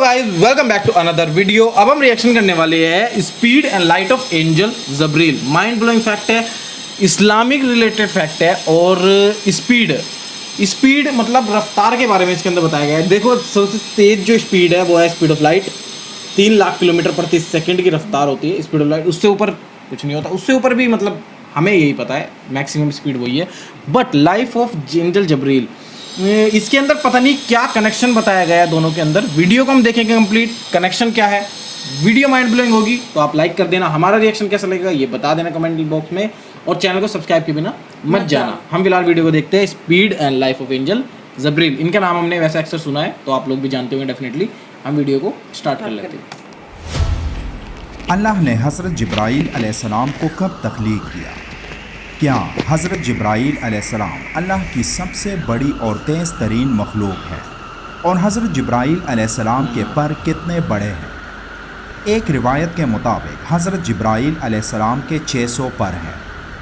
Guys welcome back to another video. अब हम reaction करने वाले हैं speed and light of angel Jibreel. Mind blowing fact है, इस्लामिक रिलेटेड फैक्ट है और स्पीड मतलब रफ्तार के बारे में इसके अंदर बताया गया है। देखो सबसे तेज जो स्पीड है वो है speed of light. 3 lakh kilometre प्रति सेकंड की रफ्तार होती है स्पीड ऑफ लाइट। उससे ऊपर कुछ नहीं होता, उससे ऊपर भी मतलब हमें यही पता है मैक्सिमम स्पीड वही है। बट लाइफ ऑफ एंजल जबरील, इसके अंदर पता नहीं क्या कनेक्शन बताया गया है दोनों के अंदर। वीडियो को हम देखेंगे कंप्लीट, कनेक्शन क्या है। वीडियो माइंड ब्लोइंग होगी तो आप लाइक कर देना। हमारा रिएक्शन कैसा लगेगा ये बता देना कमेंट बॉक्स में, और चैनल को सब्सक्राइब के बिना मत जाना। हम फिलहाल वीडियो को देखते हैं, speed and life of angel Jibreel. इनका नाम हमने वैसे अक्सर सुना है तो आप लोग भी जानते होंगे डेफिनेटली। हम वीडियो को स्टार्ट कर लेते हैं। अल्लाह ने हज़रत जिब्राईल अलैहिस्सलाम को कब तख्लीक किया? क्या हज़रत जिब्राईल अलैहिस्सलाम अल्लाह की सबसे बड़ी और तेज़ तरीन मखलूक है? और हज़रत जिब्राईल अलैहिस्सलाम के पर कितने बड़े हैं? एक रिवायत के मुताबिक हज़रत जिब्राईल अलैहिस्सलाम के 600 पर हैं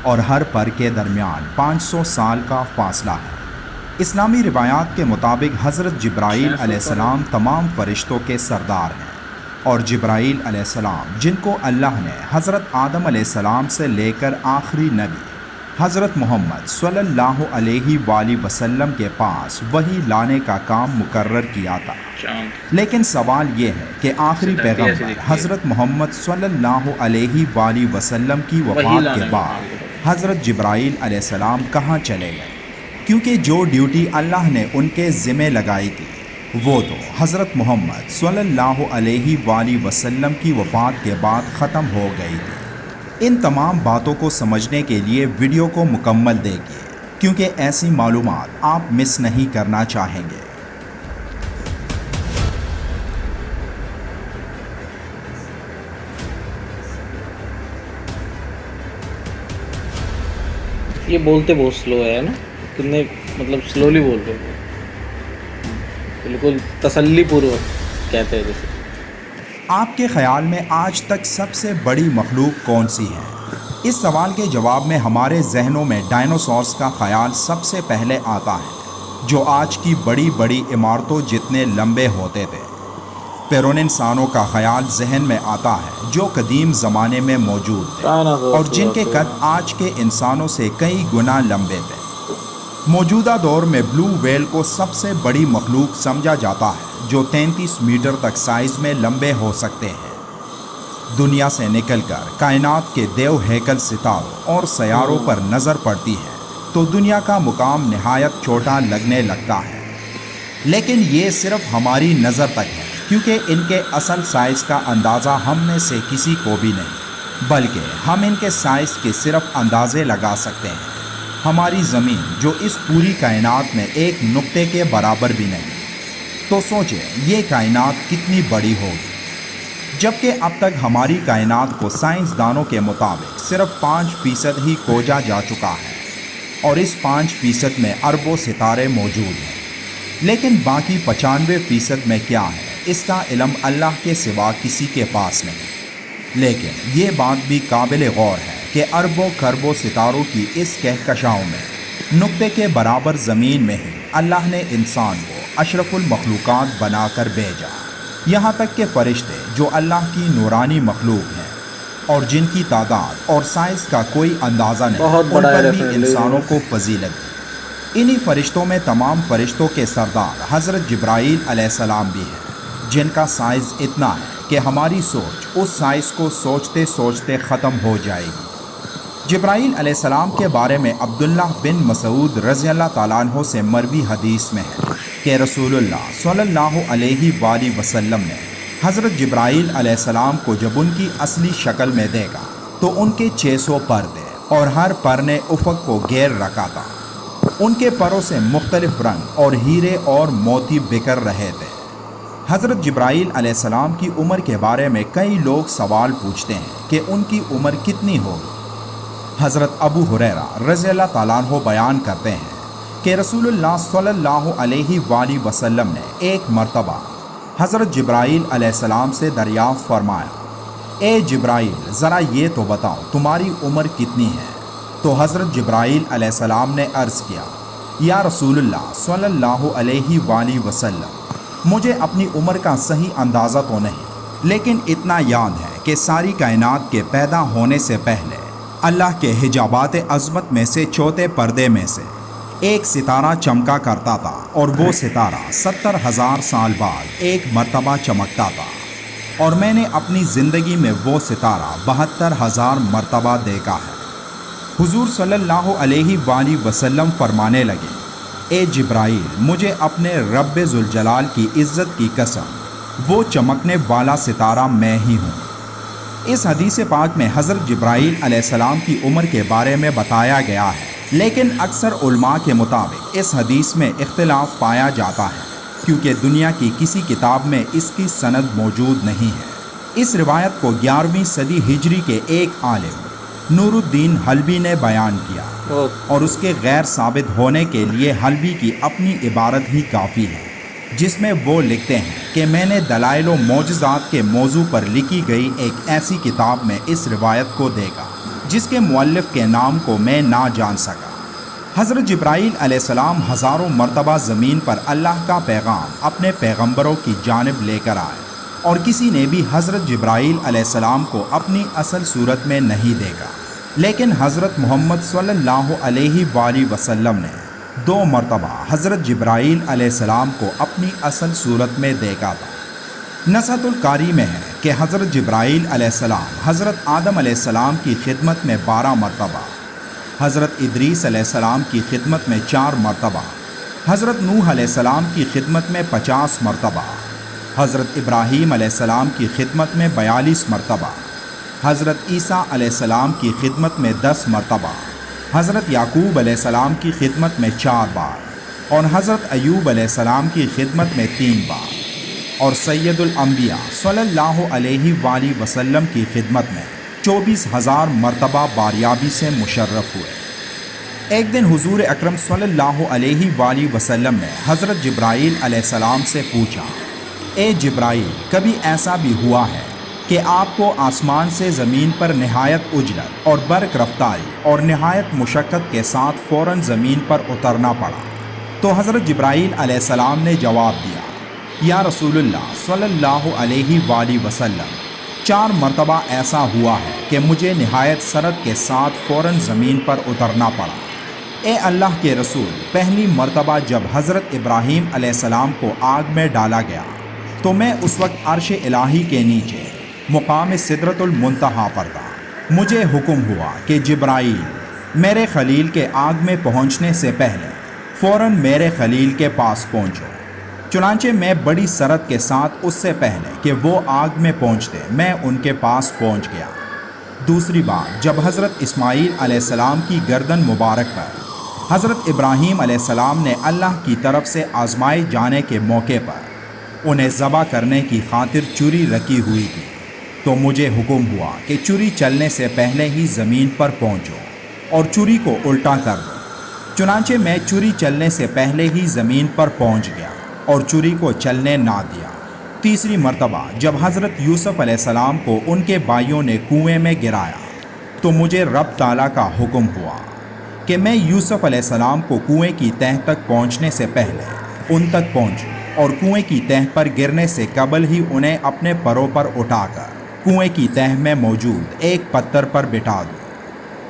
और हर पर के दरमियान 500 साल का फासला है। इस्लामी रिवायात के मुताबिक हज़रत जिब्राईल अलैहिस्सलाम तमाम फरिश्तों के सरदार हैं, और जिब्राईल अलैहिस्सलाम जिनको अल्लाह ने हज़रत आदम अलैहिस्सलाम से लेकर आखिरी नबी हज़रत मोहम्मद सल्लल्लाहु अलैहि वसल्लम के पास वही लाने का काम मुकर्रर किया था। लेकिन सवाल ये है कि आखिरी पैगंबर हज़रत मोहम्मद सल्लल्लाहु अलैहि वसल्लम की वफ़ात के बाद हज़रत जिब्राईल अलैहिस्सलाम कहाँ चले गए? क्योंकि जो ड्यूटी अल्लाह ने उनके ज़िम्मे लगाई थी वो तो हज़रत मोहम्मद सल्लल्लाहु अलैहि वसल्लम की वफ़ात के बाद ख़त्म हो गई थी। इन तमाम बातों को समझने के लिए वीडियो को मुकम्मल देखिए, क्योंकि ऐसी मालूमात आप मिस नहीं करना चाहेंगे। ये बोलते बहुत स्लो है ना, कितने मतलब स्लोली बोल रहे हो, बिल्कुल तसल्लीपूर्वक कहते हैं जैसे। आपके ख़याल में आज तक सबसे बड़ी मखलूक कौन सी है? इस सवाल के जवाब में हमारे जहनों में डायनासोर्स का ख़याल सबसे पहले आता है, जो आज की बड़ी बड़ी इमारतों जितने लंबे होते थे। पेरोन इंसानों का ख़याल जहन में आता है जो कदीम ज़माने में मौजूद थे और जिनके कद आज के इंसानों से कई गुना लंबे थे। मौजूदा दौर में ब्लू व्हेल को सबसे बड़ी मखलूक समझा जाता है, जो 33 मीटर तक साइज़ में लंबे हो सकते हैं। दुनिया से निकलकर कायनात के देव हैकल सितारों और सयारों पर नज़र पड़ती है तो दुनिया का मुकाम निहायत छोटा लगने लगता है। लेकिन ये सिर्फ हमारी नज़र तक है, क्योंकि इनके असल साइज़ का अंदाज़ा हम में से किसी को भी नहीं, बल्कि हम इनके साइज़ के सिर्फ अंदाज़े लगा सकते हैं। हमारी ज़मीन जो इस पूरी कायनात में एक नुक्ते के बराबर भी नहीं, तो सोचें ये कायनात कितनी बड़ी होगी। जबकि अब तक हमारी कायनात को साइंसदानों के मुताबिक सिर्फ 5% ही खोजा जा चुका है, और इस 5% में अरबों सितारे मौजूद हैं। लेकिन बाकी 95% में क्या है, इसका इल्म अल्लाह के सिवा किसी के पास नहीं। लेकिन ये बात भी काबिल गौर है कि अरबों खरबों सितारों की इस कहकशाओं में नुक्ते के बराबर ज़मीन में ही अल्लाह ने इंसान को अशरफुल मखलूक़ात बनाकर भेजा। यहाँ तक के फ़रिश्ते जो अल्लाह की नूरानी मखलूक हैं और जिनकी तादाद और साइज़ का कोई अंदाज़ा नहीं, उन पर भी इंसानों को फजीलत दी। इन्हीं फ़रिश्तों में तमाम फ़रिश्तों के सरदार हज़रत जिब्राईल अलैहिस्सलाम भी हैं, जिनका साइज़ इतना है कि हमारी सोच उस साइज़ को सोचते सोचते ख़त्म हो जाएगी। जिब्राईल अलैहिस्सलाम के बारे में अब्दुल्लाह बिन मसूद रज़ी अल्लाह ताला अन्हु से मरवी हदीस में है कि रसूलुल्लाह सल्लल्लाहु अलैहि वसल्लम ने हज़रत जिब्राईल अलैहिस्सलाम को जब उनकी असली शक्ल में देखा तो उनके 600 पर थे और हर पर ने उफ़क़ को घेर रखा था। उनके परों से मुख्तलिफ़ रंग और हीरे और मोती बिखर रहे थे। हज़रत जिब्राईल अलैहिस्सलाम की उम्र के बारे में कई लोग सवाल पूछते हैं कि उनकी उम्र कितनी होगी। हज़रत अबू हुरैरा रज़ी अल्लाह ताला अन्हु बयान करते हैं कि रसूलुल्लाह सल्लल्लाहु अलैहि वसल्लम ने एक मरतबा हज़रत जिब्राईल अलैहिस्सलाम से दरियाफ़्त फरमाया, ए जिब्राईल ज़रा ये तो बताओ तुम्हारी उम्र कितनी है? तो हज़रत जिब्राईल अलैहिस्सलाम ने अर्ज़ किया, या रसूलुल्लाह सल्लल्लाहु अलैहि वसल्लम مجھے اپنی عمر کا صحیح اندازہ تو نہیں، لیکن اتنا یاد ہے کہ ساری کائنات کے پیدا ہونے سے پہلے اللہ کے حجابات عظمت میں سے چوتھے پردے میں سے ایک ستارہ چمکا کرتا تھا، اور وہ ستارہ 70,000 سال بعد ایک مرتبہ چمکتا تھا، اور میں نے اپنی زندگی میں وہ ستارہ 72,000 مرتبہ دیکھا ہے۔ حضور صلی اللہ علیہ وآلہ وسلم فرمانے لگے، اے جبرائیل، مجھے اپنے رب ذوالجلال کی عزت کی قسم، وہ چمکنے والا ستارہ میں ہی ہوں۔ اس حدیث پاک میں حضرت جبرائیل علیہ السلام کی عمر کے بارے میں بتایا گیا ہے، لیکن اکثر علماء کے مطابق اس حدیث میں اختلاف پایا جاتا ہے، کیونکہ دنیا کی کسی کتاب میں اس کی سند موجود نہیں ہے۔ اس روایت کو 11ویں صدی ہجری کے ایک عالم نور الدین حلبی نے بیان کیا، اور اس کے غیر ثابت ہونے کے لیے حلبی کی اپنی عبارت ہی کافی ہے، جس میں وہ لکھتے ہیں کہ میں نے دلائل و معجزات کے موضوع پر لکھی گئی ایک ایسی کتاب میں اس روایت کو دیکھا جس کے مؤلف کے نام کو میں نہ جان سکا۔ حضرت جبرائیل علیہ السلام ہزاروں مرتبہ زمین پر اللہ کا پیغام اپنے پیغمبروں کی جانب لے کر آئے، اور کسی نے بھی حضرت جبرائیل علیہ السلام کو اپنی اصل صورت میں نہیں دیکھا، لیکن حضرت محمد صلی اللہ علیہ وآلہ وسلم نے 2 مرتبہ حضرت جبرائیل علیہ السلام کو اپنی اصل صورت میں دیکھا تھا۔ نصحۃ القاری میں ہے کہ حضرت جبرائیل علیہ السلام حضرت آدم علیہ السلام کی خدمت میں 12 مرتبہ، حضرت ادریس علیہ السلام کی خدمت میں 4 مرتبہ، حضرت نوح علیہ السلام کی خدمت میں 50 مرتبہ، حضرت ابراہیم علیہ السلام کی خدمت میں 42 مرتبہ، حضرت عیسیٰ علیہ السلام کی خدمت میں 10 مرتبہ، حضرت یعقوب علیہ السلام کی خدمت میں 4 بار، اور حضرت ایوب علیہ السلام کی خدمت میں 3 بار، اور سید الانبیاء صلی اللہ علیہ وآلہ وسلم کی خدمت میں 24,000 مرتبہ باریابی سے مشرف ہوئے۔ ایک دن حضور اکرم صلی اللہ علیہ وآلہ وسلم نے حضرت جبرائیل علیہ السلام سے پوچھا، اے جبرائیل، کبھی ایسا بھی ہوا ہے کہ آپ کو آسمان سے زمین پر نہایت اجلت اور برق رفتاری اور نہایت مشقت کے ساتھ فوراً زمین پر اترنا پڑا؟ تو حضرت جبرائیل علیہ السلام نے جواب دیا، یا رسول اللہ صلی اللہ علیہ وآلہ وسلم، 4 مرتبہ ایسا ہوا ہے کہ مجھے نہایت سرعت کے ساتھ فوراً زمین پر اترنا پڑا۔ اے اللہ کے رسول، پہلی مرتبہ جب حضرت ابراہیم علیہ السلام کو آگ میں ڈالا گیا تو میں اس وقت عرش الہی کے نیچے مقام سدرۃ المنتہا پر تھا۔ مجھے حکم ہوا کہ جبرائیل، میرے خلیل کے آگ میں پہنچنے سے پہلے فوراً میرے خلیل کے پاس پہنچو۔ چنانچہ میں بڑی سرعت کے ساتھ اس سے پہلے کہ وہ آگ میں پہنچتے میں ان کے پاس پہنچ گیا۔ دوسری بار جب حضرت اسماعیل علیہ السلام کی گردن مبارک پر حضرت ابراہیم علیہ السلام نے اللہ کی طرف سے آزمائے جانے کے موقع پر انہیں ذبح کرنے کی خاطر چری رکھی ہوئی تھی، تو مجھے حکم ہوا کہ چری چلنے سے پہلے ہی زمین پر پہنچو اور چری کو الٹا کر دو۔ چنانچہ میں چری چلنے سے پہلے ہی زمین پر پہنچ گیا اور چری کو چلنے نہ دیا۔ تیسری مرتبہ جب حضرت یوسف علیہ السلام کو ان کے بھائیوں نے کنویں میں گرایا تو مجھے رب تعالیٰ کا حکم ہوا کہ میں یوسف علیہ السلام کو کنویں کی تہہ تک پہنچنے سے پہلے ان تک پہنچوں اور کنویں کی تہہ پر گرنے سے قبل ہی انہیں اپنے پروں پر اٹھا کر کنویں کی تہہ میں موجود ایک پتھر پر بٹھا دوں۔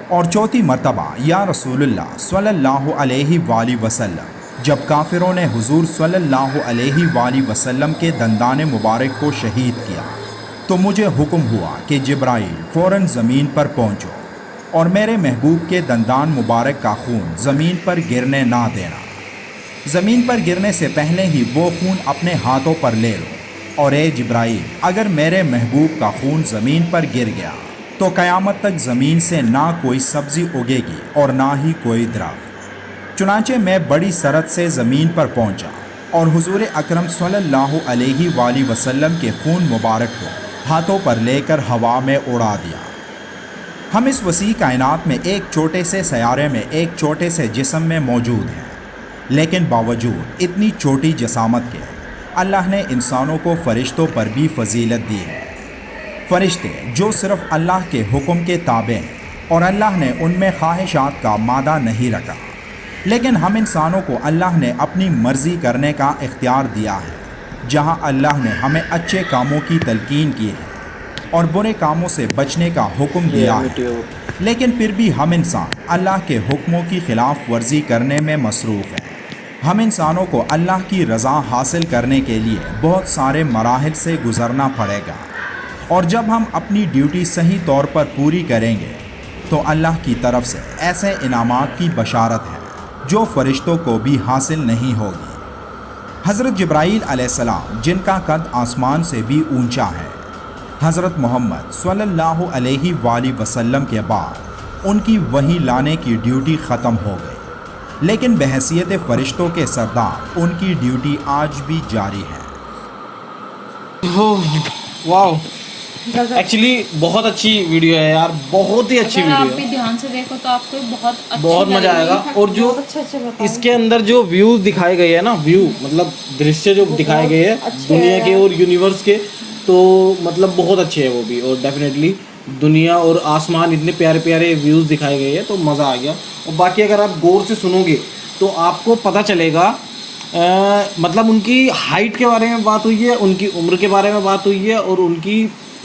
اور چوتھی مرتبہ یا رسول اللہ صلی اللہ علیہ وآلہ وسلم جب کافروں نے حضور صلی اللہ علیہ وآلہ وسلم کے دندان مبارک کو شہید کیا تو مجھے حکم ہوا کہ جبرائیل فوراً زمین پر پہنچو اور میرے محبوب کے دندان مبارک کا خون زمین پر گرنے نہ دینا۔ زمین پر گرنے سے پہلے ہی وہ خون اپنے ہاتھوں پر لے لو، اور اے جبرائیل، اگر میرے محبوب کا خون زمین پر گر گیا تو قیامت تک زمین سے نہ کوئی سبزی اگے گی اور نہ ہی کوئی درخت۔ چنانچہ میں بڑی سرعت سے زمین پر پہنچا اور حضور اکرم صلی اللہ علیہ وآلہ وسلم کے خون مبارک کو ہاتھوں پر لے کر ہوا میں اڑا دیا۔ ہم اس وسیع کائنات میں ایک چھوٹے سے سیارے میں ایک چھوٹے سے جسم میں موجود ہیں، لیکن باوجود اتنی چھوٹی جسامت کے اللہ نے انسانوں کو فرشتوں پر بھی فضیلت دی ہے۔ فرشتے جو صرف اللہ کے حکم کے تابع ہیں اور اللہ نے ان میں خواہشات کا مادہ نہیں رکھا، لیکن ہم انسانوں کو اللہ نے اپنی مرضی کرنے کا اختیار دیا ہے۔ जहां अल्लाह ने हमें अच्छे कामों की तलकीन की है और बुरे कामों से बचने का हुक्म दिया है, लेकिन फिर भी हम इंसान अल्लाह के हुक्मों की खिलाफ वर्जी करने में मसरूफ़ हैं। हम इंसानों को अल्लाह की रज़ा हासिल करने के लिए बहुत सारे मराहिल से गुज़रना पड़ेगा, और जब हम अपनी ड्यूटी सही तौर पर पूरी करेंगे तो अल्लाह की तरफ से ऐसे इनामात की बशारत है जो फरिश्तों को भी हासिल नहीं होगी। हज़रत जिब्राईल अलैहिस्सलाम, जिनका कद आसमान से भी ऊंचा है, हज़रत मोहम्मद सल्लल्लाहु अलैहि वसल्लम के बाद उनकी वही लाने की ड्यूटी ख़त्म हो गई, लेकिन बहैसियत फ़रिश्तों के सरदार उनकी ड्यूटी आज भी जारी है। वाओ, एक्चुअली बहुत अच्छी वीडियो है यार, बहुत ही अच्छी अगर वीडियो आप भी है, ध्यान से देखो तो आपको बहुत अच्छी बहुत मजा लगेगी। आएगा। और जो इसके अंदर जो व्यूज दिखाए गए हैं ना, व्यू मतलब दृश्य जो दिखाए गए हैं दुनिया के और यूनिवर्स के, तो मतलब बहुत अच्छे हैं वो भी। और डेफिनेटली दुनिया और आसमान, इतने प्यारे प्यारे व्यूज़ दिखाए गए हैं तो मज़ा आ गया। और बाकी अगर आप गौर से सुनोगे तो आपको पता चलेगा, मतलब उनकी हाइट के बारे में बात हुई है, उनकी उम्र के बारे में बात हुई है, और उनकी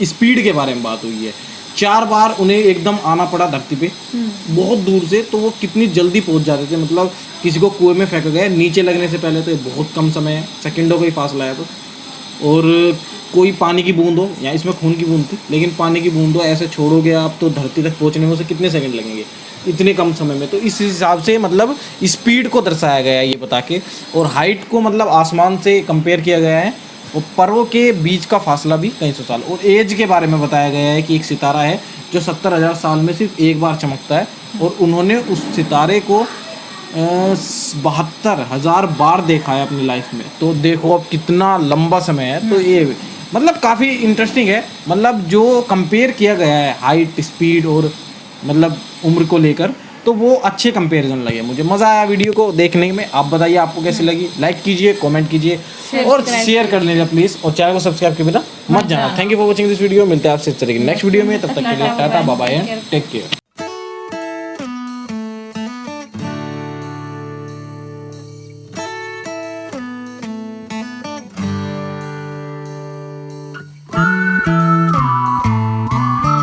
स्पीड के बारे में बात हुई है। 4 बार उन्हें एकदम आना पड़ा धरती पे बहुत दूर से, तो वो कितनी जल्दी पहुंच जाते थे। मतलब किसी को कुएं में फेंका गया नीचे लगने से पहले, तो ये बहुत कम समय है, सेकंडों का ही फासला है। तो और कोई पानी की बूंद हो, या इसमें खून की बूंद थी, लेकिन पानी की बूंद हो ऐसे छोड़ोगे आप तो धरती तक पहुंचने में उसे कितने सेकंड लगेंगे इतने कम समय में। तो इस हिसाब से मतलब स्पीड को दर्शाया गया है ये बता के, और हाइट को मतलब आसमान से कंपेयर किया गया है, और पर्वों के बीच का फासला भी कई सौ साल। और एज के बारे में बताया गया है कि एक सितारा है जो 70,000 साल में सिर्फ एक बार चमकता है, और उन्होंने उस सितारे को 72,000 बार देखा है अपनी लाइफ में। तो देखो अब कितना लंबा समय है। तो ये मतलब काफ़ी इंटरेस्टिंग है, मतलब जो कंपेयर किया गया है हाइट, स्पीड और मतलब उम्र को लेकर, तो वो अच्छे कंपैरिजन लगे मुझे। मज़ा आया वीडियो को देखने में। आप बताइए आपको कैसी लगी, लाइक कीजिए, कमेंट कीजिए और शेयर कर लीजिए प्लीज़, और चैनल को सब्सक्राइब के बिना मत जाना। Thank you for watching this video. मिलते हैं आपसे इस तरह की नेक्स्ट वीडियो में, तब तक के लिए tata bye bye and take care.